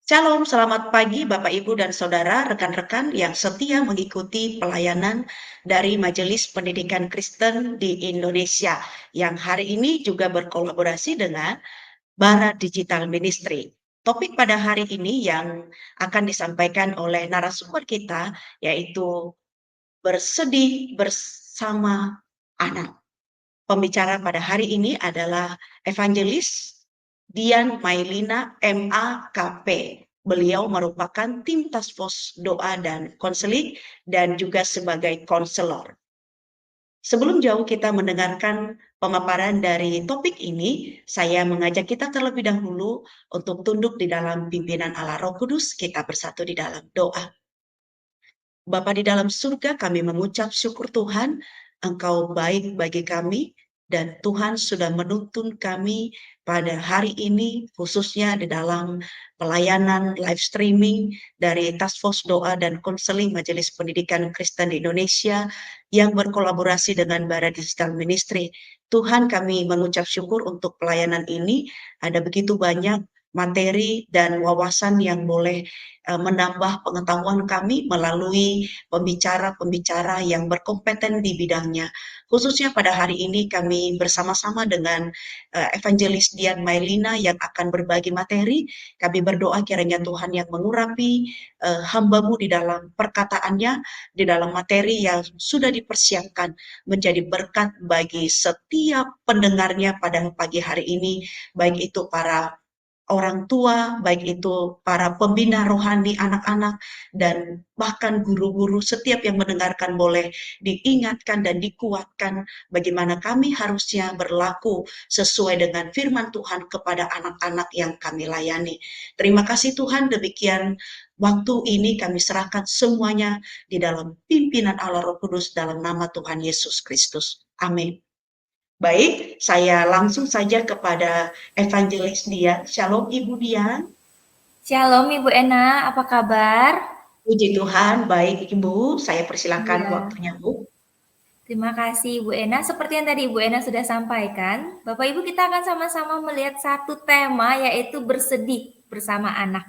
Shalom, selamat pagi Bapak, Ibu, dan Saudara, rekan-rekan yang setia mengikuti pelayanan dari Majelis Pendidikan Kristen di Indonesia, yang hari ini juga berkolaborasi dengan Bara Digital Ministry. Topik pada hari ini yang akan disampaikan oleh narasumber kita, yaitu bersedih bersama anak. Pembicara pada hari ini adalah Evangelis Dian Mailina MAKP. Beliau merupakan tim Task Force Doa dan Konseling dan juga sebagai konselor. Sebelum jauh kita mendengarkan pemaparan dari topik ini, saya mengajak kita terlebih dahulu untuk tunduk di dalam pimpinan Allah Roh Kudus, kita bersatu di dalam doa. Bapa di dalam surga, kami mengucap syukur Tuhan, Engkau baik bagi kami, dan Tuhan sudah menuntun kami pada hari ini, khususnya di dalam pelayanan live streaming dari Task Force Doa dan Konseling Majelis Pendidikan Kristen di Indonesia yang berkolaborasi dengan Bara Digital Ministry. Tuhan, kami mengucap syukur untuk pelayanan ini, ada begitu banyak materi dan wawasan yang boleh menambah pengetahuan kami melalui pembicara-pembicara yang berkompeten di bidangnya. Khususnya pada hari ini kami bersama-sama dengan Evangelis Dian Mailina yang akan berbagi materi. Kami berdoa kiranya Tuhan yang mengurapi hamba-Mu di dalam perkataannya, di dalam materi yang sudah dipersiapkan menjadi berkat bagi setiap pendengarnya pada pagi hari ini, baik itu para orang tua, baik itu para pembina rohani anak-anak, dan bahkan guru-guru, setiap yang mendengarkan boleh diingatkan dan dikuatkan bagaimana kami harusnya berlaku sesuai dengan firman Tuhan kepada anak-anak yang kami layani. Terima kasih Tuhan, demikian waktu ini kami serahkan semuanya di dalam pimpinan Allah Roh Kudus dalam nama Tuhan Yesus Kristus. Amin. Baik, saya langsung saja kepada Evangelis Dian. Shalom Ibu Dian. Shalom Ibu Ena, apa kabar? Puji Tuhan, baik Ibu. Saya persilakan Iya, waktunya Bu. terima kasih Ibu Ena. Seperti yang tadi Ibu Ena sudah sampaikan, Bapak Ibu kita akan sama-sama melihat satu tema yaitu bersedih bersama anak.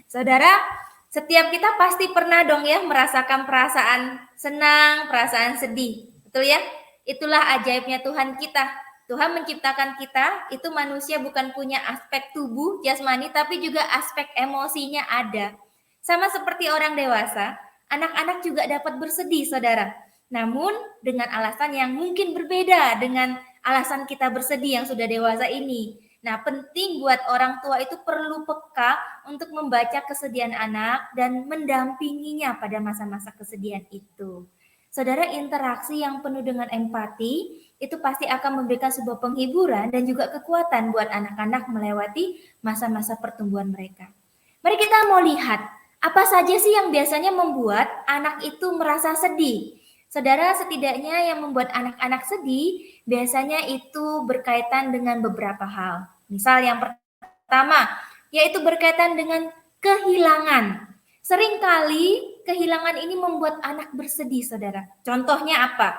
Saudara, setiap kita pasti pernah dong ya merasakan perasaan senang, perasaan sedih. Betul ya? Itulah ajaibnya Tuhan kita. Tuhan menciptakan kita, itu manusia bukan punya aspek tubuh, jasmani, tapi juga aspek emosinya ada. Sama seperti orang dewasa, anak-anak juga dapat bersedih, saudara. Namun dengan alasan yang mungkin berbeda dengan alasan kita bersedih yang sudah dewasa ini. Nah, penting buat orang tua itu perlu peka untuk membaca kesedihan anak dan mendampinginya pada masa-masa kesedihan itu. Saudara, interaksi yang penuh dengan empati itu pasti akan memberikan sebuah penghiburan dan juga kekuatan buat anak-anak melewati masa-masa pertumbuhan mereka. Mari kita mau lihat, apa saja sih yang biasanya membuat anak itu merasa sedih? Saudara, setidaknya yang membuat anak-anak sedih biasanya itu berkaitan dengan beberapa hal. Misal yang pertama, yaitu berkaitan dengan kehilangan. Seringkali kehilangan ini membuat anak bersedih, saudara. Contohnya apa?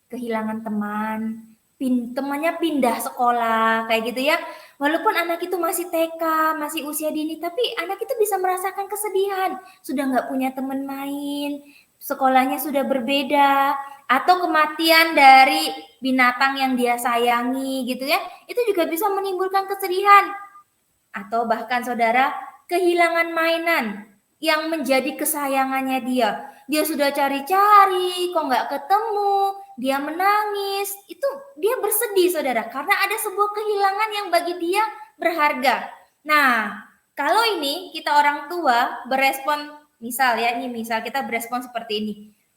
Kehilangan teman, temannya pindah sekolah, kayak gitu ya. Walaupun anak itu masih TK, masih usia dini, tapi anak itu bisa merasakan kesedihan. Sudah nggak punya teman main, sekolahnya sudah berbeda, atau kematian dari binatang yang dia sayangi gitu ya. Itu juga bisa menimbulkan kesedihan. Atau bahkan saudara, kehilangan mainan yang menjadi kesayangannya dia. Dia sudah cari-cari, kok nggak ketemu, dia menangis, itu dia bersedih saudara, karena ada sebuah kehilangan yang bagi dia berharga. Nah, kalau ini kita orang tua berespon, misal ya, ini misal kita berespon seperti ini.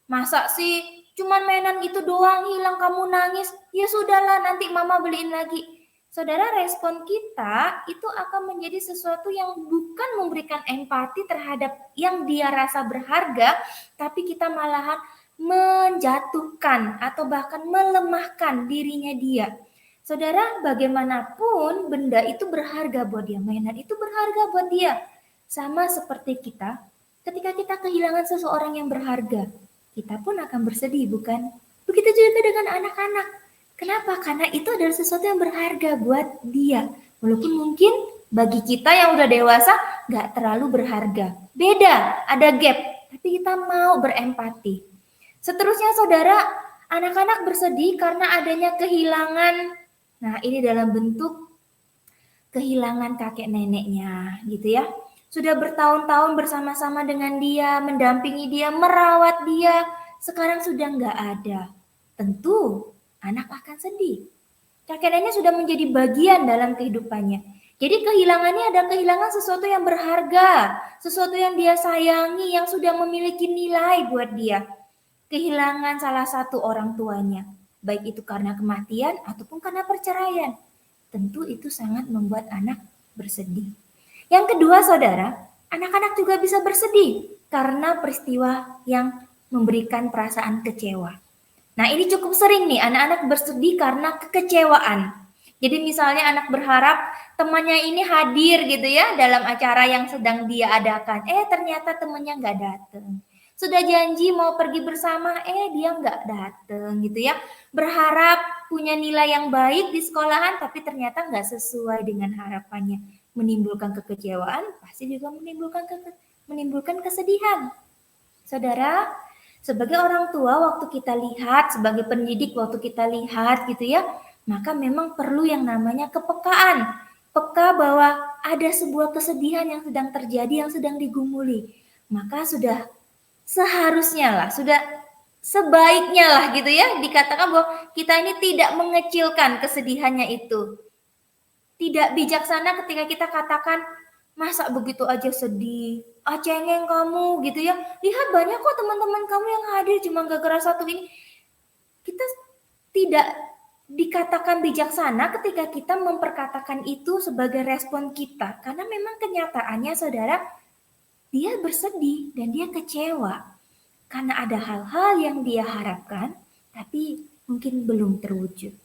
Masa sih cuman mainan itu doang hilang kamu nangis? Ya sudahlah, nanti mama beliin lagi. Saudara, respon kita itu akan menjadi sesuatu yang bukan memberikan empati terhadap yang dia rasa berharga, tapi kita malahan menjatuhkan atau bahkan melemahkan dirinya dia. Saudara, bagaimanapun benda itu berharga buat dia, mainan itu berharga buat dia. Sama seperti kita, ketika kita kehilangan seseorang yang berharga, kita pun akan bersedih, bukan? Begitu juga dengan anak-anak. Kenapa? Karena itu adalah sesuatu yang berharga buat dia. Walaupun mungkin bagi kita yang udah dewasa nggak terlalu berharga. Beda, ada gap. Tapi kita mau berempati. Seterusnya saudara, anak-anak bersedih karena adanya kehilangan. Nah, ini dalam bentuk kehilangan kakek neneknya gitu ya. Sudah bertahun-tahun bersama-sama dengan dia, mendampingi dia, merawat dia, sekarang sudah nggak ada. Tentu anak akan sedih. Kakek nenek sudah menjadi bagian dalam kehidupannya. Jadi kehilangannya ada kehilangan sesuatu yang berharga, sesuatu yang dia sayangi, yang sudah memiliki nilai buat dia. Kehilangan salah satu orang tuanya, baik itu karena kematian ataupun karena perceraian. Tentu itu sangat membuat anak bersedih. Yang kedua, saudara, anak-anak juga bisa bersedih karena peristiwa yang memberikan perasaan kecewa. Nah, ini cukup sering nih, anak-anak bersedih karena kekecewaan. Jadi misalnya anak berharap temannya ini hadir gitu ya dalam acara yang sedang dia adakan. Ternyata temannya nggak datang. Sudah janji mau pergi bersama, dia nggak datang gitu ya. Berharap punya nilai yang baik di sekolahan, tapi ternyata nggak sesuai dengan harapannya. Menimbulkan kekecewaan, pasti juga menimbulkan kesedihan. Saudara, sebagai orang tua waktu kita lihat, sebagai pendidik waktu kita lihat gitu ya, maka memang perlu yang namanya kepekaan. Peka bahwa ada sebuah kesedihan yang sedang terjadi, yang sedang digumuli. Maka sudah seharusnya lah, sudah sebaiknya lah gitu ya, dikatakan bahwa kita ini tidak mengecilkan kesedihannya itu. Tidak bijaksana ketika kita katakan, masa begitu aja sedih, cengeng kamu gitu ya. Lihat banyak kok teman-teman kamu yang hadir cuma gara-gara satu ini. Kita tidak dikatakan bijaksana ketika kita memperkatakan itu sebagai respon kita. Karena memang kenyataannya saudara, dia bersedih dan dia kecewa. Karena ada hal-hal yang dia harapkan, tapi mungkin belum terwujud.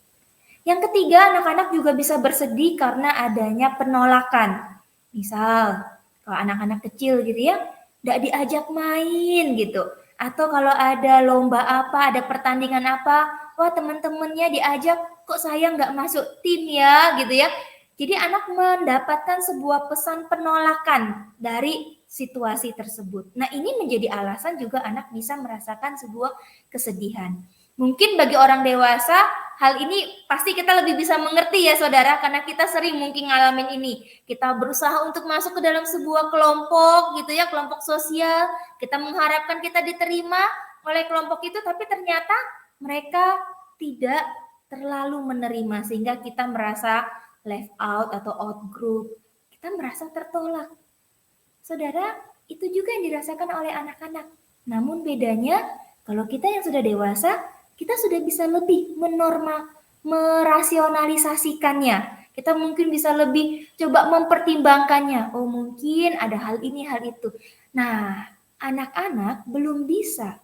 Yang ketiga, anak-anak juga bisa bersedih karena adanya penolakan. Misal, kalau anak-anak kecil gitu ya, tidak diajak main gitu. Atau kalau ada lomba apa, ada pertandingan apa, wah teman-temannya diajak, kok saya nggak masuk tim ya gitu ya. Jadi anak mendapatkan sebuah pesan penolakan dari situasi tersebut. Nah ini menjadi alasan juga anak bisa merasakan sebuah kesedihan. Mungkin bagi orang dewasa, hal ini pasti kita lebih bisa mengerti ya saudara, karena kita sering mungkin ngalamin ini. Kita berusaha untuk masuk ke dalam sebuah kelompok gitu ya, kelompok sosial. Kita mengharapkan kita diterima oleh kelompok itu, tapi ternyata mereka tidak terlalu menerima, sehingga kita merasa left out atau out group. Kita merasa tertolak. Saudara, itu juga yang dirasakan oleh anak-anak. Namun bedanya, kalau kita yang sudah dewasa, kita sudah bisa lebih merasionalisasikannya. Kita mungkin bisa lebih coba mempertimbangkannya. Oh mungkin ada hal ini, hal itu. Nah, anak-anak belum bisa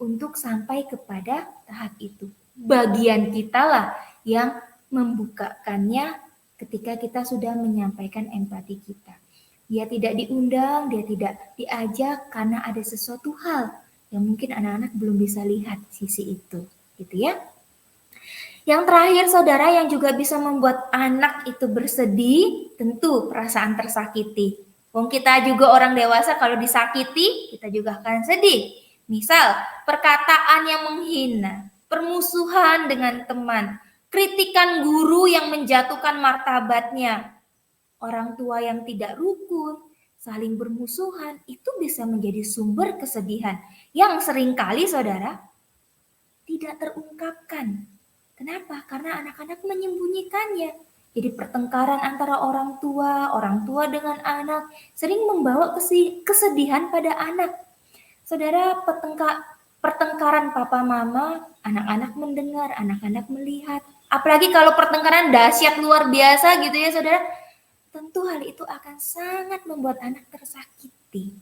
untuk sampai kepada tahap itu. Bagian kita lah yang membukakannya ketika kita sudah menyampaikan empati kita. Dia tidak diundang, dia tidak diajak karena ada sesuatu hal yang mungkin anak-anak belum bisa lihat sisi itu, gitu ya. Yang terakhir saudara yang juga bisa membuat anak itu bersedih, tentu perasaan tersakiti. Wong kita juga orang dewasa kalau disakiti, kita juga akan sedih. Misal, perkataan yang menghina, permusuhan dengan teman, kritikan guru yang menjatuhkan martabatnya, orang tua yang tidak rukun, saling bermusuhan, itu bisa menjadi sumber kesedihan yang seringkali saudara tidak terungkapkan. Kenapa? Karena anak-anak menyembunyikannya. Jadi pertengkaran antara orang tua dengan anak sering membawa kesedihan pada anak. Saudara, pertengkaran papa mama, anak-anak mendengar, anak-anak melihat. Apalagi kalau pertengkaran dahsyat luar biasa gitu ya saudara, tentu hal itu akan sangat membuat anak tersakiti.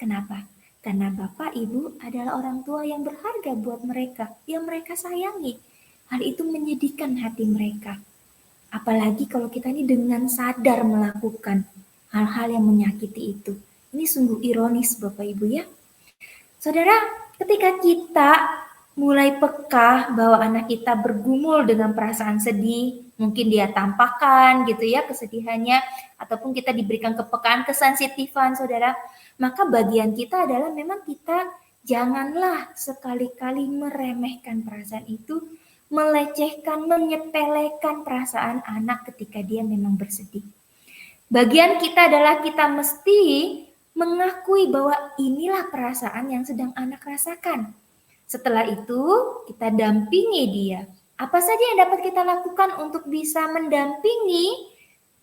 Kenapa? Karena bapak ibu adalah orang tua yang berharga buat mereka, yang mereka sayangi. Hal itu menyedihkan hati mereka. Apalagi kalau kita ini dengan sadar melakukan hal-hal yang menyakiti itu. Ini sungguh ironis Bapak Ibu ya. Saudara, Ketika kita mulai peka bahwa anak kita bergumul dengan perasaan sedih, mungkin dia tampakkan gitu ya kesedihannya, ataupun kita diberikan kepekaan, kesensitifan saudara, maka bagian kita adalah memang kita janganlah sekali-kali meremehkan perasaan itu, melecehkan, menyepelekan perasaan anak ketika dia memang bersedih. Bagian kita adalah kita mesti mengakui bahwa inilah perasaan yang sedang anak rasakan. Setelah itu, kita dampingi dia. Apa saja yang dapat kita lakukan untuk bisa mendampingi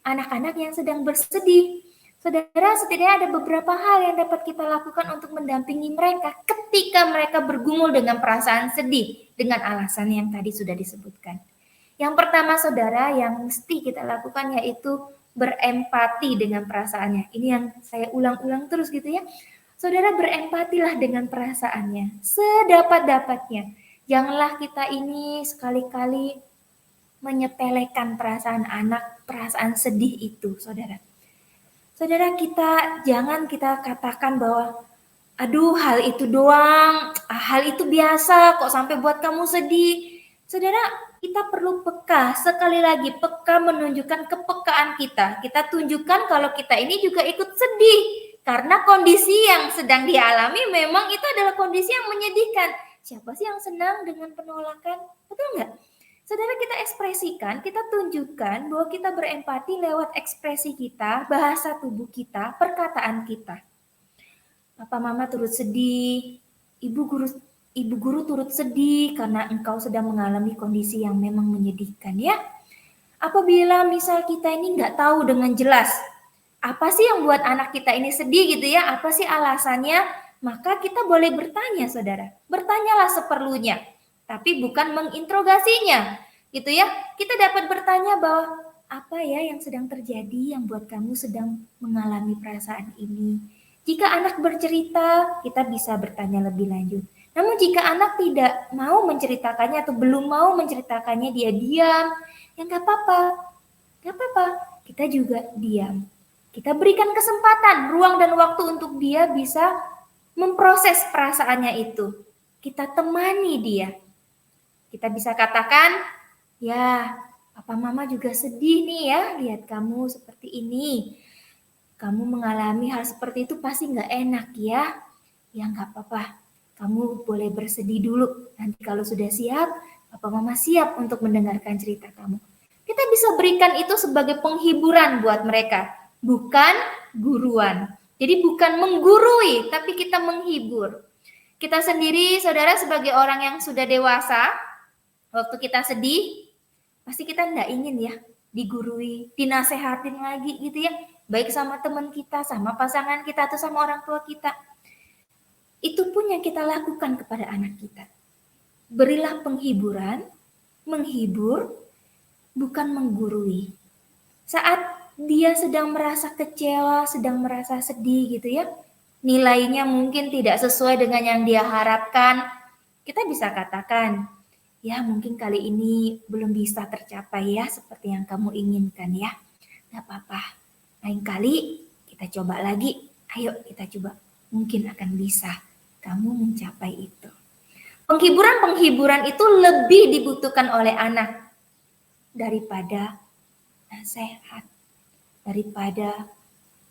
anak-anak yang sedang bersedih? Saudara, setidaknya ada beberapa hal yang dapat kita lakukan untuk mendampingi mereka ketika mereka bergumul dengan perasaan sedih dengan alasan yang tadi sudah disebutkan. Yang pertama, saudara, yang mesti kita lakukan yaitu berempati dengan perasaannya. Ini yang saya ulang-ulang terus gitu ya. Saudara, berempatilah dengan perasaannya sedapat-dapatnya. Janganlah kita ini sekali-kali menyepelekan perasaan anak, perasaan sedih itu, saudara. Saudara, jangan kita katakan bahwa aduh hal itu doang, hal itu biasa kok sampai buat kamu sedih. Saudara, kita perlu peka, sekali lagi peka menunjukkan kepekaan kita. Kita tunjukkan kalau kita ini juga ikut sedih. Karena kondisi yang sedang dialami memang itu adalah kondisi yang menyedihkan. Siapa sih yang senang dengan penolakan? Betul nggak? Saudara, kita ekspresikan, kita tunjukkan bahwa kita berempati lewat ekspresi kita, bahasa tubuh kita, perkataan kita. Papa mama turut sedih, ibu guru turut sedih karena engkau sedang mengalami kondisi yang memang menyedihkan ya. Apabila misal kita ini nggak tahu dengan jelas apa sih yang buat anak kita ini sedih gitu ya, apa sih alasannya, maka kita boleh bertanya saudara, bertanyalah seperlunya, tapi bukan menginterogasinya gitu ya. Kita dapat bertanya bahwa apa ya yang sedang terjadi yang buat kamu sedang mengalami perasaan ini. Jika anak bercerita, kita bisa bertanya lebih lanjut. Namun jika anak tidak mau menceritakannya atau belum mau menceritakannya, dia diam, ya nggak apa-apa. Nggak apa-apa, kita juga diam. Kita berikan kesempatan, ruang dan waktu untuk dia bisa memproses perasaannya itu. Kita temani dia. Kita bisa katakan, ya papa mama juga sedih nih ya lihat kamu seperti ini. Kamu mengalami hal seperti itu pasti nggak enak ya. Ya nggak apa-apa, kamu boleh bersedih dulu. Nanti kalau sudah siap, papa mama siap untuk mendengarkan cerita kamu. Kita bisa berikan itu sebagai penghiburan buat mereka, bukan guruan. Jadi bukan menggurui, tapi kita menghibur. Kita sendiri, saudara, sebagai orang yang sudah dewasa, waktu kita sedih, pasti kita nggak ingin ya digurui, dinasehatin lagi gitu ya. Baik sama teman kita, sama pasangan kita, atau sama orang tua kita. Itu pun yang kita lakukan kepada anak kita. Berilah penghiburan, menghibur, bukan menggurui. Saat dia sedang merasa kecewa, sedang merasa sedih gitu ya, nilainya mungkin tidak sesuai dengan yang dia harapkan, kita bisa katakan, ya mungkin kali ini belum bisa tercapai ya seperti yang kamu inginkan ya. Gak apa-apa, lain kali kita coba lagi, ayo kita coba, mungkin akan bisa kamu mencapai itu. Penghiburan itu lebih dibutuhkan oleh anak daripada nasihat, daripada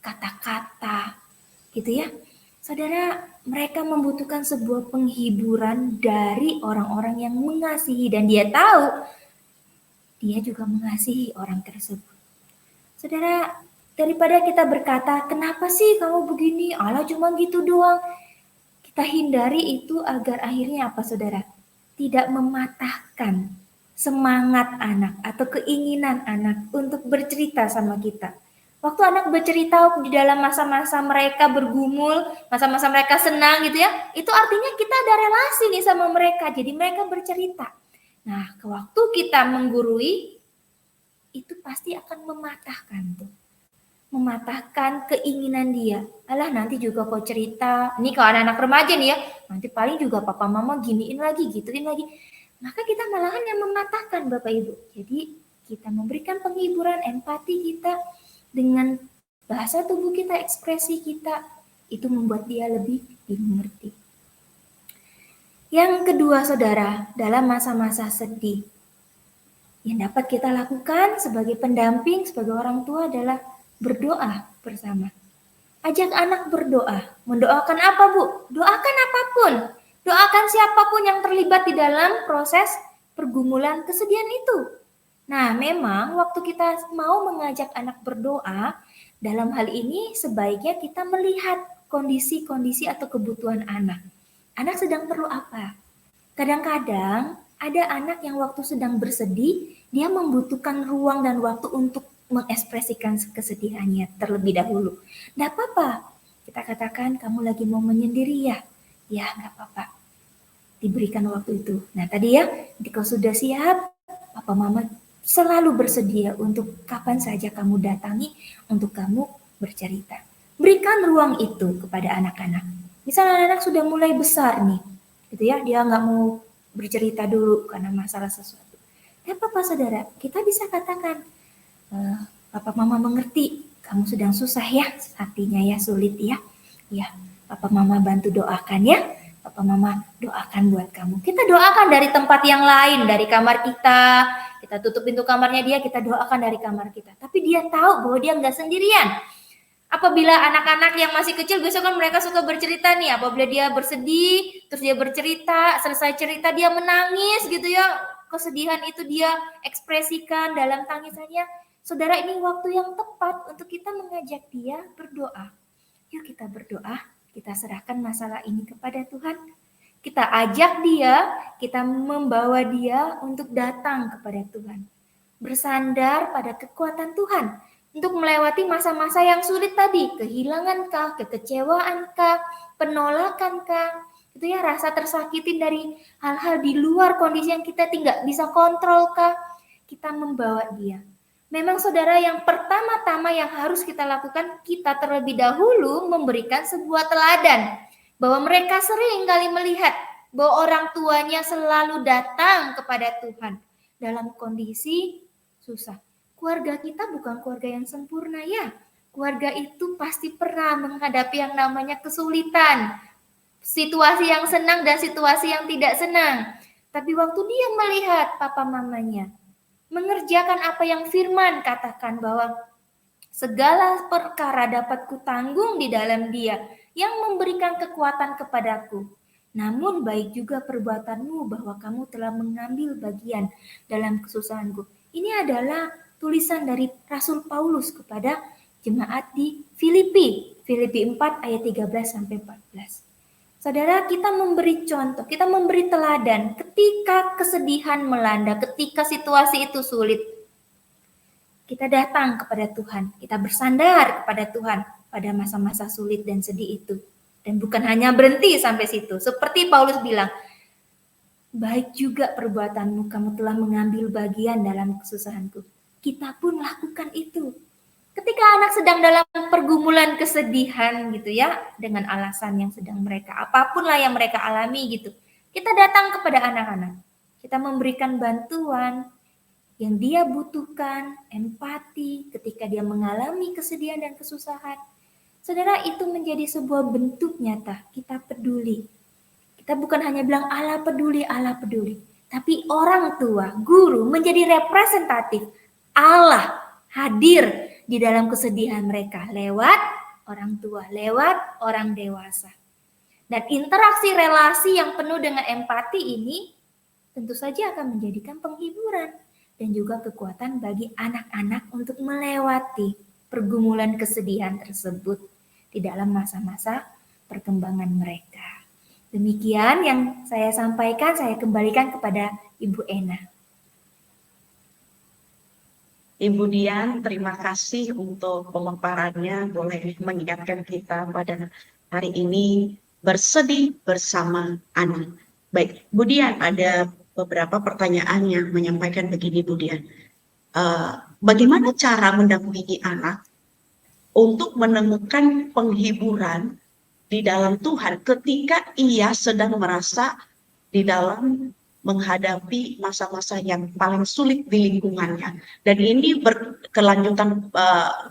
kata-kata gitu ya. Saudara, mereka membutuhkan sebuah penghiburan dari orang-orang yang mengasihi dan dia tahu dia juga mengasihi orang tersebut. Saudara, daripada kita berkata, kenapa sih kamu begini? Allah cuma gitu doang. Kita hindari itu agar akhirnya apa saudara? Tidak mematahkan semangat anak atau keinginan anak untuk bercerita sama kita. Waktu anak bercerita di dalam masa-masa mereka bergumul, masa-masa mereka senang gitu ya, itu artinya kita ada relasi nih sama mereka, jadi mereka bercerita. Nah, waktu kita menggurui, itu pasti akan mematahkan tuh. Mematahkan keinginan dia. Alah nanti juga kau cerita, ini kalau anak-anak remaja nih ya, nanti paling juga papa mama giniin lagi, gituin lagi. Maka kita malahan yang mematahkan Bapak Ibu. Jadi kita memberikan penghiburan, empati kita dengan bahasa tubuh kita, ekspresi kita, itu membuat dia lebih dimengerti. Yang kedua, saudara, dalam masa-masa sedih, yang dapat kita lakukan sebagai pendamping, sebagai orang tua adalah berdoa bersama. Ajak anak berdoa. Mendoakan apa, Bu? Doakan apapun. Doakan siapapun yang terlibat di dalam proses pergumulan kesedihan itu. Nah, memang waktu kita mau mengajak anak berdoa, dalam hal ini sebaiknya kita melihat kondisi-kondisi atau kebutuhan anak. Anak sedang perlu apa? Kadang-kadang ada anak yang waktu sedang bersedih, dia membutuhkan ruang dan waktu untuk mengekspresikan kesedihannya terlebih dahulu. Nggak apa-apa, kita katakan kamu lagi mau menyendiri ya? Ya, nggak apa-apa. Diberikan waktu itu. Nah, tadi ya, jika sudah siap, Papa Mama selalu bersedia untuk kapan saja kamu datangi untuk kamu bercerita. Berikan ruang itu kepada anak-anak. Misalnya anak-anak sudah mulai besar nih, gitu ya, dia nggak mau bercerita dulu karena masalah sesuatu. Ya apa-apa saudara, kita bisa katakan, Papa Mama mengerti, kamu sedang susah ya, hatinya ya sulit ya. Ya, Papa Mama bantu doakan ya. Papa Mama doakan buat kamu. Kita doakan dari tempat yang lain, dari kamar kita tutup pintu kamarnya dia, kita doakan dari kamar kita. Tapi dia tahu bahwa dia nggak sendirian. Apabila anak-anak yang masih kecil, biasanya kan mereka suka bercerita nih, apabila dia bersedih, terus dia bercerita, selesai cerita dia menangis gitu ya, kesedihan itu dia ekspresikan dalam tangisannya. Saudara, ini waktu yang tepat untuk kita mengajak dia berdoa. Yuk kita berdoa, kita serahkan masalah ini kepada Tuhan. Kita ajak dia, kita membawa dia untuk datang kepada Tuhan. Bersandar pada kekuatan Tuhan untuk melewati masa-masa yang sulit tadi, kehilangankah, kekecewaankah, penolakankah, itu ya rasa tersakiti dari hal-hal di luar kondisi yang kita tidak bisa kontrolkah, kita membawa dia. Memang saudara, yang pertama-tama yang harus kita lakukan, kita terlebih dahulu memberikan sebuah teladan bahwa mereka sering kali melihat bahwa orang tuanya selalu datang kepada Tuhan dalam kondisi susah. Keluarga kita bukan keluarga yang sempurna ya. Keluarga itu pasti pernah menghadapi yang namanya kesulitan, situasi yang senang dan situasi yang tidak senang. Tapi waktu dia melihat papa mamanya mengerjakan apa yang firman katakan bahwa segala perkara dapat kutanggung di dalam dia yang memberikan kekuatan kepadaku. Namun baik juga perbuatanmu bahwa kamu telah mengambil bagian dalam kesusahanku. Ini adalah tulisan dari Rasul Paulus kepada jemaat di Filipi. Filipi 4 ayat 13-14. Saudara, kita memberi contoh, kita memberi teladan ketika kesedihan melanda, ketika situasi itu sulit. Kita datang kepada Tuhan, kita bersandar kepada Tuhan pada masa-masa sulit dan sedih itu. Dan bukan hanya berhenti sampai situ. Seperti Paulus bilang, baik juga perbuatanmu, kamu telah mengambil bagian dalam kesusahanku. Kita pun lakukan itu. Ketika anak sedang dalam pergumulan kesedihan gitu ya, dengan alasan yang sedang mereka, apapun lah yang mereka alami gitu, kita datang kepada anak-anak. Kita memberikan bantuan yang dia butuhkan, empati ketika dia mengalami kesedihan dan kesusahan. Saudara, itu menjadi sebuah bentuk nyata, kita peduli. Kita bukan hanya bilang Allah peduli, tapi orang tua, guru menjadi representatif Allah hadir di dalam kesedihan mereka lewat orang tua, lewat orang dewasa. Dan interaksi relasi yang penuh dengan empati ini tentu saja akan menjadikan penghiburan dan juga kekuatan bagi anak-anak untuk melewati pergumulan kesedihan tersebut di dalam masa-masa perkembangan mereka. Demikian yang saya sampaikan, saya kembalikan kepada Ibu Ena. Ibu Dian, terima kasih untuk pemaparannya, boleh mengingatkan kita pada hari ini bersedih bersama anak. Baik, Bu Dian, ada beberapa pertanyaan yang menyampaikan begini, Bu Dian. Bagaimana cara mendampingi anak untuk menemukan penghiburan di dalam Tuhan ketika ia sedang merasa di dalam menghadapi masa-masa yang paling sulit di lingkungannya. Dan ini berkelanjutan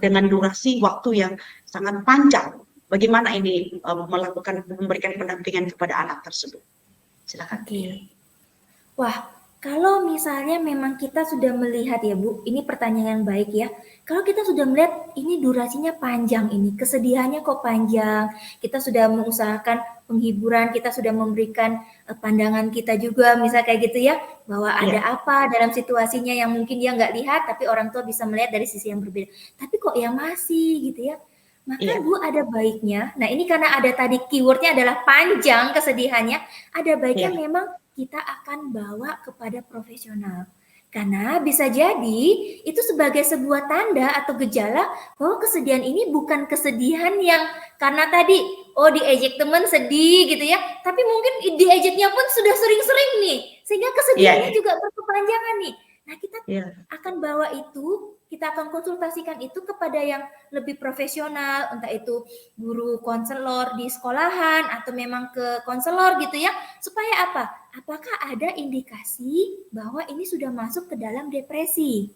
dengan durasi waktu yang sangat panjang. Bagaimana ini memberikan pendampingan kepada anak tersebut? Silakan Bu Dian. Oke. Wah, kalau misalnya memang kita sudah melihat ya Bu, ini pertanyaan yang baik ya. Kalau kita sudah melihat ini durasinya panjang ini, kesedihannya kok panjang, kita sudah mengusahakan penghiburan, kita sudah memberikan pandangan kita juga, misal kayak gitu ya, bahwa ada Iya, apa dalam situasinya yang mungkin dia nggak lihat, tapi orang tua bisa melihat dari sisi yang berbeda. Tapi kok ya masih gitu ya. Maka iya, Bu ada baiknya, nah ini karena ada tadi keywordnya adalah panjang kesedihannya, ada baiknya iya, memang kita akan bawa kepada profesional. Karena bisa jadi itu sebagai sebuah tanda atau gejala bahwa kesedihan ini bukan kesedihan yang karena tadi oh diejek teman sedih gitu ya, tapi mungkin diejeknya pun sudah sering-sering nih, sehingga iya, kesedihannya iya, juga berkepanjangan nih. Nah, kita iya, akan bawa itu, kita akan konsultasikan itu kepada yang lebih profesional, entah itu guru konselor di sekolahan atau memang ke konselor gitu ya, supaya apa? Apakah ada indikasi bahwa ini sudah masuk ke dalam depresi?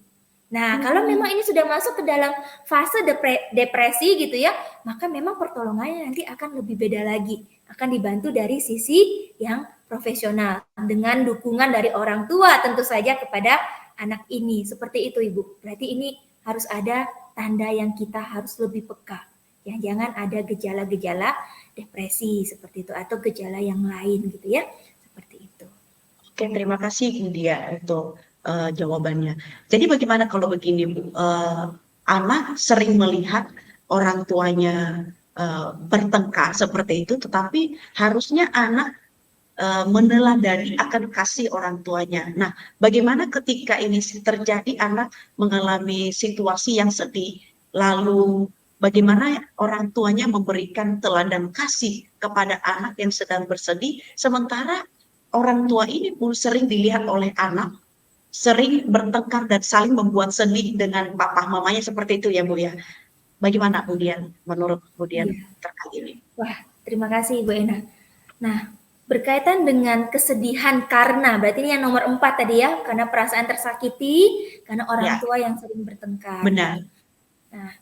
Nah, kalau memang ini sudah masuk ke dalam fase depresi gitu ya, maka memang pertolongannya nanti akan lebih beda lagi. Akan dibantu dari sisi yang profesional dengan dukungan dari orang tua tentu saja kepada anak ini. Seperti itu, Ibu. Berarti ini harus ada tanda yang kita harus lebih peka. Ya, jangan ada gejala-gejala depresi seperti itu atau gejala yang lain gitu ya. Seperti itu. Oke, terima kasih Bu Dia untuk jawabannya. Jadi bagaimana kalau begini Bu? Anak sering melihat orang tuanya bertengkar seperti itu, tetapi harusnya anak meneladani akan kasih orang tuanya. Nah, bagaimana ketika ini terjadi anak mengalami situasi yang sedih, lalu bagaimana orang tuanya memberikan teladan kasih kepada anak yang sedang bersedih, sementara orang tua ini pun sering dilihat oleh anak, sering bertengkar dan saling membuat sedih dengan papa mamanya seperti itu ya Bu ya. Bagaimana Bu Dian, menurut Bu Dian Iya. terkait ini? Wah, terima kasih Bu Ena. Nah, berkaitan dengan kesedihan karena, berarti ini yang nomor 4 tadi ya, karena perasaan tersakiti, karena orang Ya, tua yang sering bertengkar gitu. benar. Nah,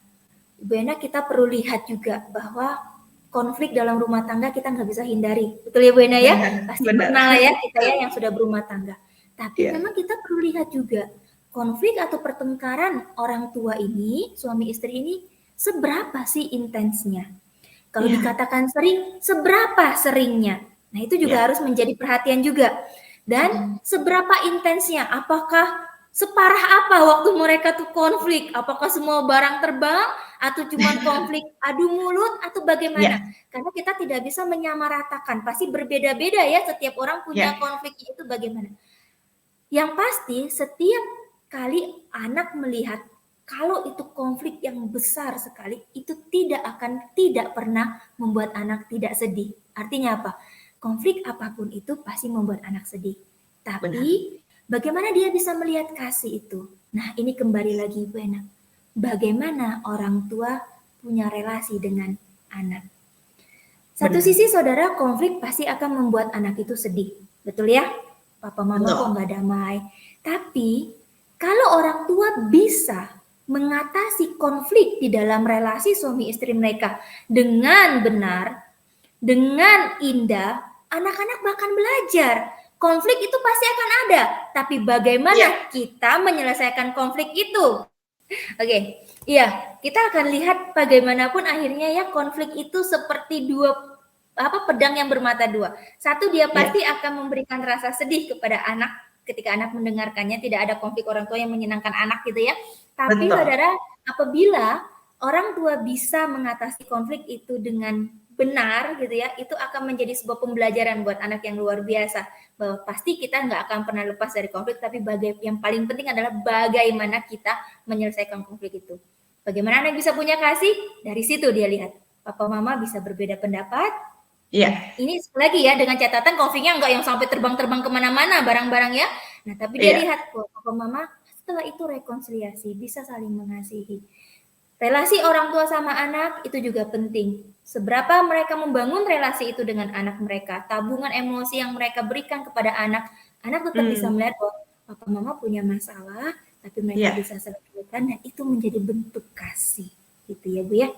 Bu Ena kita perlu lihat juga bahwa konflik dalam rumah tangga kita nggak bisa hindari. Betul ya Bu Ena ya? Benar, Pasti benar. pernah lah ya kita ya yang sudah berumah tangga. Tapi Ya, memang kita perlu lihat juga konflik atau pertengkaran orang tua ini, suami istri ini, seberapa sih intensnya? Kalau ya, dikatakan sering, seberapa seringnya? Nah, itu juga ya. harus menjadi perhatian juga. Dan seberapa intensnya? Apakah separah apa waktu mereka tuh konflik? Apakah semua barang terbang atau cuman konflik adu mulut atau bagaimana? Ya, Karena kita tidak bisa menyamaratakan. Pasti berbeda-beda ya, setiap orang punya ya, konfliknya itu bagaimana. Yang pasti setiap kali anak melihat kalau itu konflik yang besar sekali, itu tidak pernah membuat anak tidak sedih. Artinya apa? Konflik apapun itu pasti membuat anak sedih. benar. Tapi bagaimana dia bisa melihat kasih itu? Nah, ini kembali lagi Bu Ena. Bagaimana orang tua punya relasi dengan anak. Satu Benar. sisi saudara konflik pasti akan membuat anak itu sedih. Betul ya? Papa mama kok Betul. nggak damai. Tapi kalau orang tua bisa mengatasi konflik di dalam relasi suami istri mereka dengan benar, dengan indah, anak-anak bahkan belajar. Konflik itu pasti akan ada, tapi Iya, bagaimana kita menyelesaikan konflik itu? Oke, iya, kita akan lihat bagaimanapun akhirnya ya konflik itu seperti dua pedang yang bermata dua. Satu dia iya, pasti akan memberikan rasa sedih kepada anak ketika anak mendengarkannya, tidak ada konflik orang tua yang menyenangkan anak gitu ya. Tapi betul. saudara, apabila orang tua bisa mengatasi konflik itu dengan benar gitu ya, itu akan menjadi sebuah pembelajaran buat anak yang luar biasa bahwa pasti kita nggak akan pernah lepas dari konflik, tapi yang paling penting adalah bagaimana kita menyelesaikan konflik itu. Bagaimana anak bisa punya kasih? Dari situ dia lihat. Papa mama bisa berbeda pendapat. Iya, Ini lagi ya dengan catatan konfliknya nggak yang sampai terbang-terbang kemana-mana barang-barang ya. Nah tapi dia iya, lihat kok papa mama setelah itu rekonsiliasi bisa saling mengasihi. Relasi orang tua sama anak itu juga penting. Seberapa mereka membangun relasi itu dengan anak mereka, tabungan emosi yang mereka berikan kepada anak, anak tetap bisa hmm, melihat bahwa papa mama punya masalah, tapi mereka iya. bisa selesaikan. Nah, itu menjadi bentuk kasih, gitu ya Bu ya.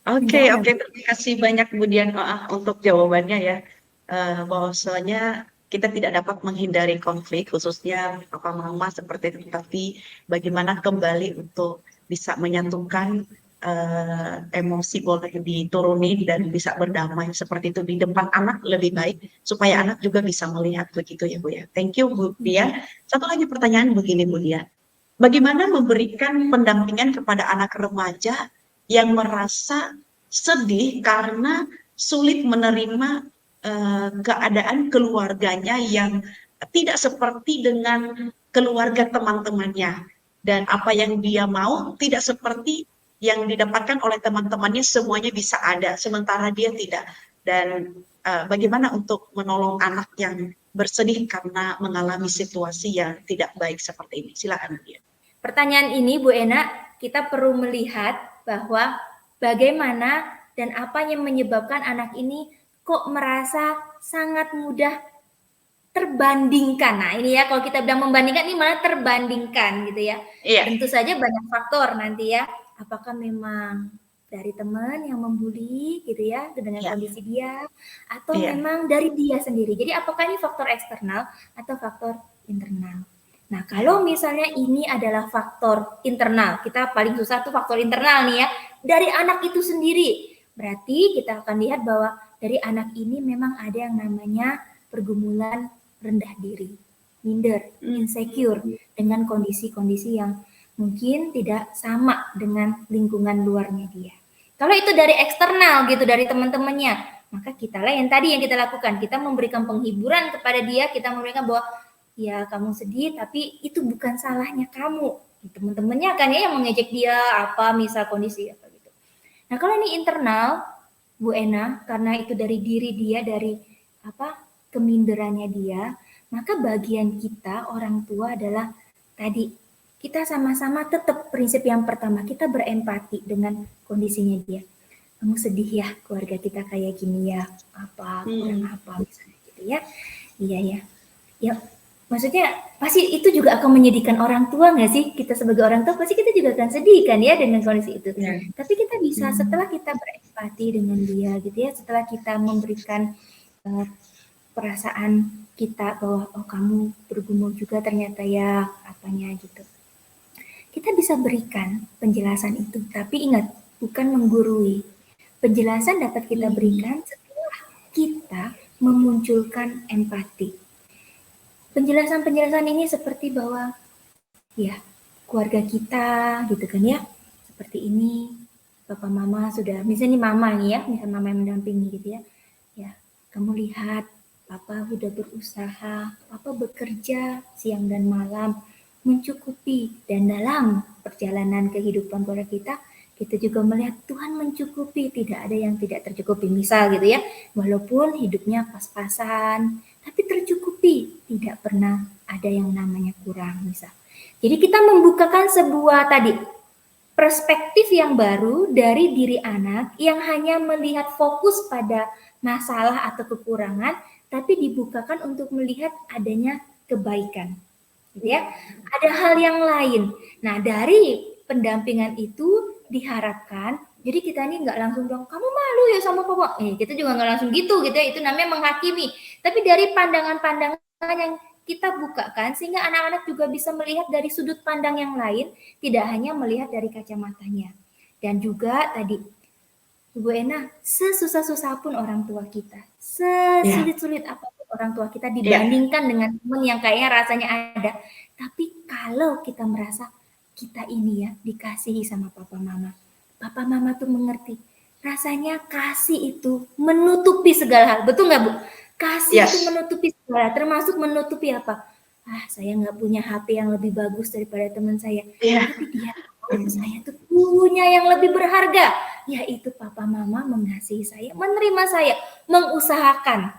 Oke, Gimana oke. Bu? Terima kasih banyak Bu Dian untuk jawabannya ya. bahwasanya kita tidak dapat menghindari konflik, khususnya papa mama seperti itu, tapi bagaimana kembali untuk bisa menyatukan emosi boleh dituruni dan bisa berdamai seperti itu di depan anak lebih baik supaya anak juga bisa melihat begitu ya Bu ya. Thank you Bu Dia. Satu lagi pertanyaan begini Bu Dia. Bagaimana memberikan pendampingan kepada anak remaja yang merasa sedih karena sulit menerima keadaan keluarganya yang tidak seperti dengan keluarga teman-temannya dan apa yang dia mau tidak seperti yang didapatkan oleh teman-temannya semuanya bisa ada sementara dia tidak dan bagaimana untuk menolong anak yang bersedih karena mengalami situasi yang tidak baik seperti ini. Silakan dia. Pertanyaan ini Bu Ena, kita perlu melihat bahwa bagaimana dan apa yang menyebabkan anak ini kok merasa sangat mudah terbandingkan. Nah ini ya, kalau kita bilang membandingkan ini malah terbandingkan gitu ya. Iya. Tentu saja banyak faktor nanti ya. Apakah memang dari teman yang membuli gitu ya dengan Iya. kondisi dia, atau Iya. memang dari dia sendiri. Jadi apakah ini faktor eksternal atau faktor internal? Nah kalau misalnya ini adalah faktor internal, kita paling susah tuh faktor internal nih ya, dari anak itu sendiri. Berarti kita akan lihat bahwa dari anak ini memang ada yang namanya pergumulan rendah diri, minder, insecure dengan kondisi-kondisi yang mungkin tidak sama dengan lingkungan luarnya dia. Kalau itu dari eksternal gitu, dari teman-temannya, maka kitalah yang tadi yang kita lakukan, kita memberikan penghiburan kepada dia, kita memberikan bahwa ya kamu sedih, tapi itu bukan salahnya kamu. Teman-temannya kan ya yang mengejek dia apa misal kondisi apa gitu. Nah kalau ini internal, Bu Ena, karena itu dari diri dia, dari apa keminderannya dia, maka bagian kita orang tua adalah tadi kita sama-sama tetap prinsip yang pertama kita berempati dengan kondisinya dia. Kamu sedih ya keluarga kita kayak gini ya, apa kurang apa misalnya gitu ya. Iya ya. Ya maksudnya pasti itu juga akan menyedihkan orang tua nggak sih? Kita sebagai orang tua pasti kita juga akan sedih kan ya dengan kondisi itu. Ya. Tapi kita bisa setelah kita berempati dengan dia gitu ya, setelah kita memberikan perasaan kita bahwa oh kamu bergumul juga ternyata ya apanya gitu. Kita bisa berikan penjelasan itu, tapi ingat bukan menggurui. Penjelasan dapat kita berikan setelah kita memunculkan empati. Penjelasan-penjelasan ini seperti bahwa ya keluarga kita gitu kan ya, seperti ini, papa mama sudah, misalnya mama nih ya, misalnya mama yang mendampingi gitu ya, ya kamu lihat papa udah berusaha, papa bekerja siang dan malam, mencukupi, dan dalam perjalanan kehidupan keluarga kita juga melihat Tuhan mencukupi, tidak ada yang tidak tercukupi, misal gitu ya, walaupun hidupnya pas-pasan, tapi tercukupi, tidak pernah ada yang namanya kurang, misal. Jadi kita membukakan sebuah tadi perspektif yang baru dari diri anak yang hanya melihat fokus pada masalah atau kekurangan, tapi dibukakan untuk melihat adanya kebaikan. Gitu ya. Ada hal yang lain. Nah, dari pendampingan itu diharapkan, jadi kita ini nggak langsung bilang, kamu malu ya sama papa. Kita juga nggak langsung gitu ya, itu namanya menghakimi. Tapi dari pandangan-pandangan yang kita bukakan, sehingga anak-anak juga bisa melihat dari sudut pandang yang lain, tidak hanya melihat dari kacamatanya. Dan juga tadi, Bu Ena, sesusah-susah pun orang tua kita, sesulit-sulit apapun orang tua kita dibandingkan dengan teman yang kayaknya rasanya ada. Tapi kalau kita merasa kita ini ya dikasihi sama papa mama tuh mengerti. Rasanya kasih itu menutupi segala hal. Betul nggak Bu? Kasih itu menutupi segala, termasuk menutupi apa? Saya nggak punya HP yang lebih bagus daripada teman saya. Tapi dia tahu saya tuh punya yang lebih berharga, yaitu papa mama mengasihi saya, menerima saya, mengusahakan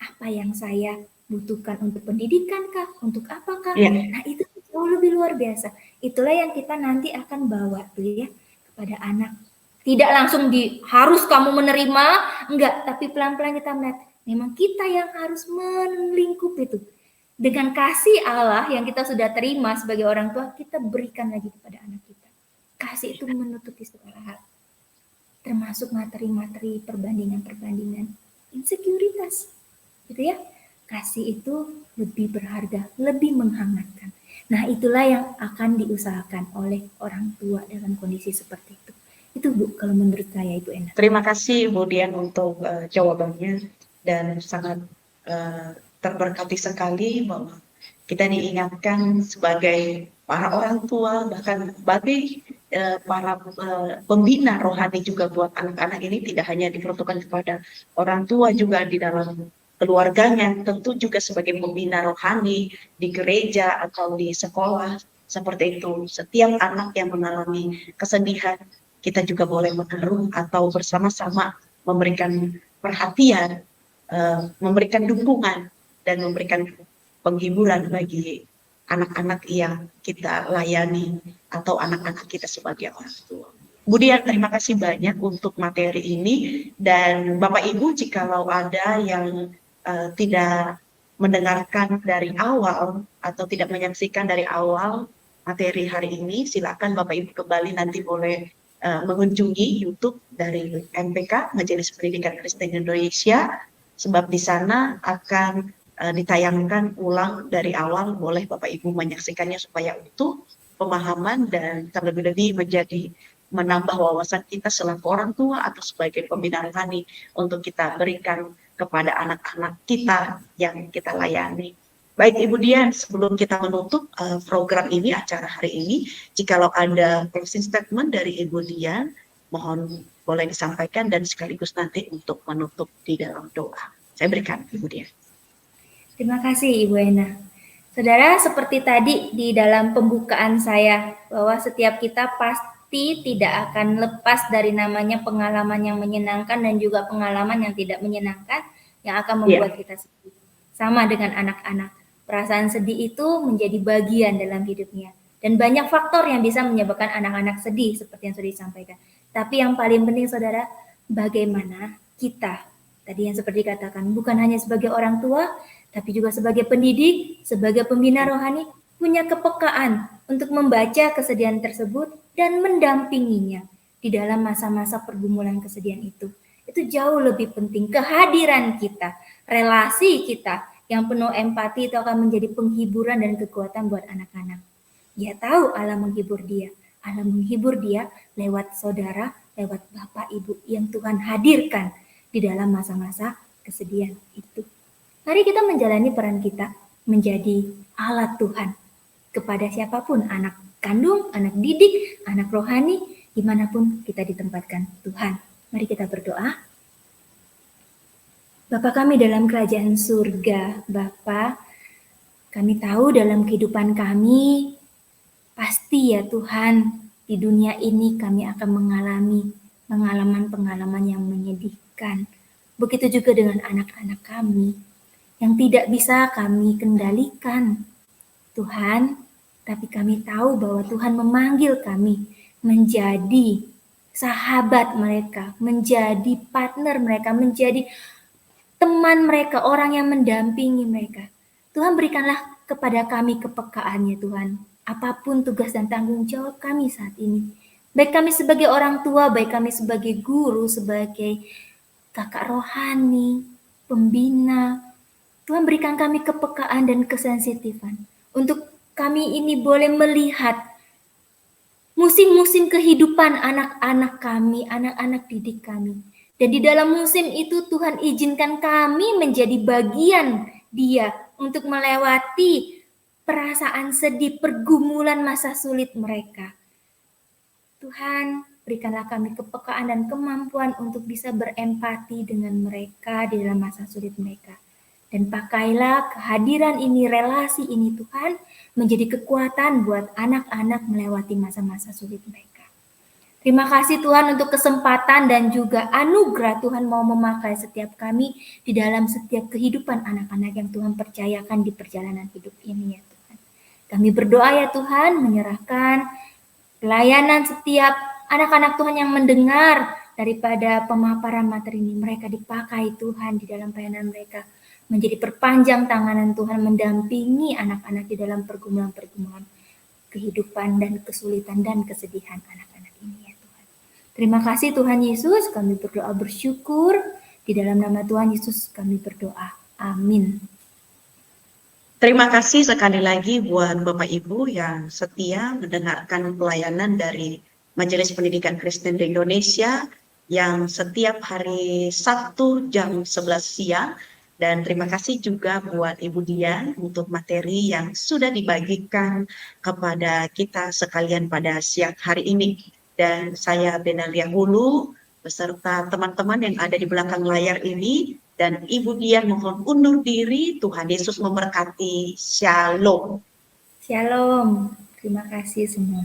apa yang saya butuhkan untuk pendidikan kah, untuk apakah? Nah itu jauh lebih luar biasa. Itulah yang kita nanti akan bawa tuh ya kepada anak. Tidak langsung harus kamu menerima, enggak, tapi pelan-pelan kita melihat memang kita yang harus melingkupi itu. Dengan kasih Allah yang kita sudah terima sebagai orang tua, kita berikan lagi kepada anak kita. Kasih itu menutupi segala hal. Termasuk materi-materi perbandingan-perbandingan. Insekuritas. gitu ya. Kasih itu lebih berharga, lebih menghangatkan. Nah, itulah yang akan diusahakan oleh orang tua dalam kondisi seperti itu. Itu Bu, kalau menurut saya Ibu Ena. Terima kasih Bu Dian untuk jawabannya dan sangat terberkati sekali bahwa kita diingatkan sebagai para orang tua bahkan sebagai para pembina rohani juga buat anak-anak ini tidak hanya diperuntukkan kepada orang tua juga di dalam keluarganya, tentu juga sebagai pembina rohani di gereja atau di sekolah seperti itu. Setiap anak yang mengalami kesedihan kita juga boleh menaruh atau bersama-sama memberikan perhatian, memberikan dukungan dan memberikan penghiburan bagi anak-anak yang kita layani atau anak-anak kita sebagai orang tua. Kemudian terima kasih banyak untuk materi ini dan Bapak Ibu jikalau ada yang tidak mendengarkan dari awal atau tidak menyaksikan dari awal materi hari ini, silakan Bapak Ibu kembali nanti boleh mengunjungi YouTube dari MPK Majelis Pendidikan Kristen Indonesia, sebab di sana akan ditayangkan ulang dari awal, boleh Bapak Ibu menyaksikannya supaya utuh pemahaman dan terlebih-lebih menjadi menambah wawasan kita selaku orang tua atau sebagai pembina rohani untuk kita berikan kepada anak-anak kita yang kita layani. Baik Ibu Dian, sebelum kita menutup program ini, acara hari ini, jikalau ada closing statement dari Ibu Dian, mohon boleh disampaikan dan sekaligus nanti untuk menutup di dalam doa. Saya berikan Ibu Dian. Terima kasih Ibu Ena. Saudara, seperti tadi di dalam pembukaan saya, bahwa setiap kita pasti tidak akan lepas dari namanya pengalaman yang menyenangkan dan juga pengalaman yang tidak menyenangkan yang akan membuat kita sedih. Sama dengan anak-anak, perasaan sedih itu menjadi bagian dalam hidupnya. Dan banyak faktor yang bisa menyebabkan anak-anak sedih, seperti yang sudah disampaikan. Tapi yang paling penting, saudara, bagaimana kita, tadi yang seperti dikatakan, bukan hanya sebagai orang tua, tapi juga sebagai pendidik, sebagai pembina rohani, punya kepekaan untuk membaca kesedihan tersebut dan mendampinginya di dalam masa-masa pergumulan kesedihan itu. Itu jauh lebih penting. Kehadiran kita, relasi kita yang penuh empati itu akan menjadi penghiburan dan kekuatan buat anak-anak. Dia tahu Allah menghibur dia. Allah menghibur dia lewat saudara, lewat Bapak Ibu yang Tuhan hadirkan di dalam masa-masa kesedihan itu. Mari kita menjalani peran kita menjadi alat Tuhan kepada siapapun, anak kandung, anak didik, anak rohani, dimanapun kita ditempatkan Tuhan. Mari kita berdoa. Bapa kami dalam kerajaan surga, Bapa, kami tahu dalam kehidupan kami, pasti ya Tuhan, di dunia ini kami akan mengalami pengalaman-pengalaman yang menyedihkan. Begitu juga dengan anak-anak kami yang tidak bisa kami kendalikan, Tuhan, tapi kami tahu bahwa Tuhan memanggil kami menjadi sahabat mereka, menjadi partner mereka, menjadi teman mereka, orang yang mendampingi mereka. Tuhan berikanlah kepada kami kepekaannya Tuhan, apapun tugas dan tanggung jawab kami saat ini. Baik kami sebagai orang tua, baik kami sebagai guru, sebagai kakak rohani, pembina, Tuhan berikan kami kepekaan dan kesensitifan untuk kami ini boleh melihat musim-musim kehidupan anak-anak kami, anak-anak didik kami. Dan di dalam musim itu Tuhan izinkan kami menjadi bagian Dia untuk melewati perasaan sedih, pergumulan masa sulit mereka. Tuhan, berikanlah kami kepekaan dan kemampuan untuk bisa berempati dengan mereka di dalam masa sulit mereka. Dan pakailah kehadiran ini, relasi ini Tuhan, menjadi kekuatan buat anak-anak melewati masa-masa sulit mereka. Terima kasih Tuhan untuk kesempatan dan juga anugerah Tuhan mau memakai setiap kami di dalam setiap kehidupan anak-anak yang Tuhan percayakan di perjalanan hidup ini ya Tuhan. Kami berdoa ya Tuhan, menyerahkan pelayanan setiap anak-anak Tuhan yang mendengar daripada pemaparan materi ini. Mereka dipakai Tuhan di dalam pelayanan mereka, menjadi perpanjang tanganan Tuhan mendampingi anak-anak di dalam pergumulan-pergumulan kehidupan dan kesulitan dan kesedihan anak-anak ini ya Tuhan. Terima kasih Tuhan Yesus, kami berdoa bersyukur. Di dalam nama Tuhan Yesus kami berdoa. Amin. Terima kasih sekali lagi buat Bapak Ibu yang setia mendengarkan pelayanan dari Majelis Pendidikan Kristen di Indonesia yang setiap hari Sabtu jam 11 siang. Dan terima kasih juga buat Ibu Dian untuk materi yang sudah dibagikan kepada kita sekalian pada siang hari ini. Dan saya Benalia Hulu beserta teman-teman yang ada di belakang layar ini dan Ibu Dian mohon undur diri. Tuhan Yesus memberkati. Shalom. Shalom. Terima kasih semua.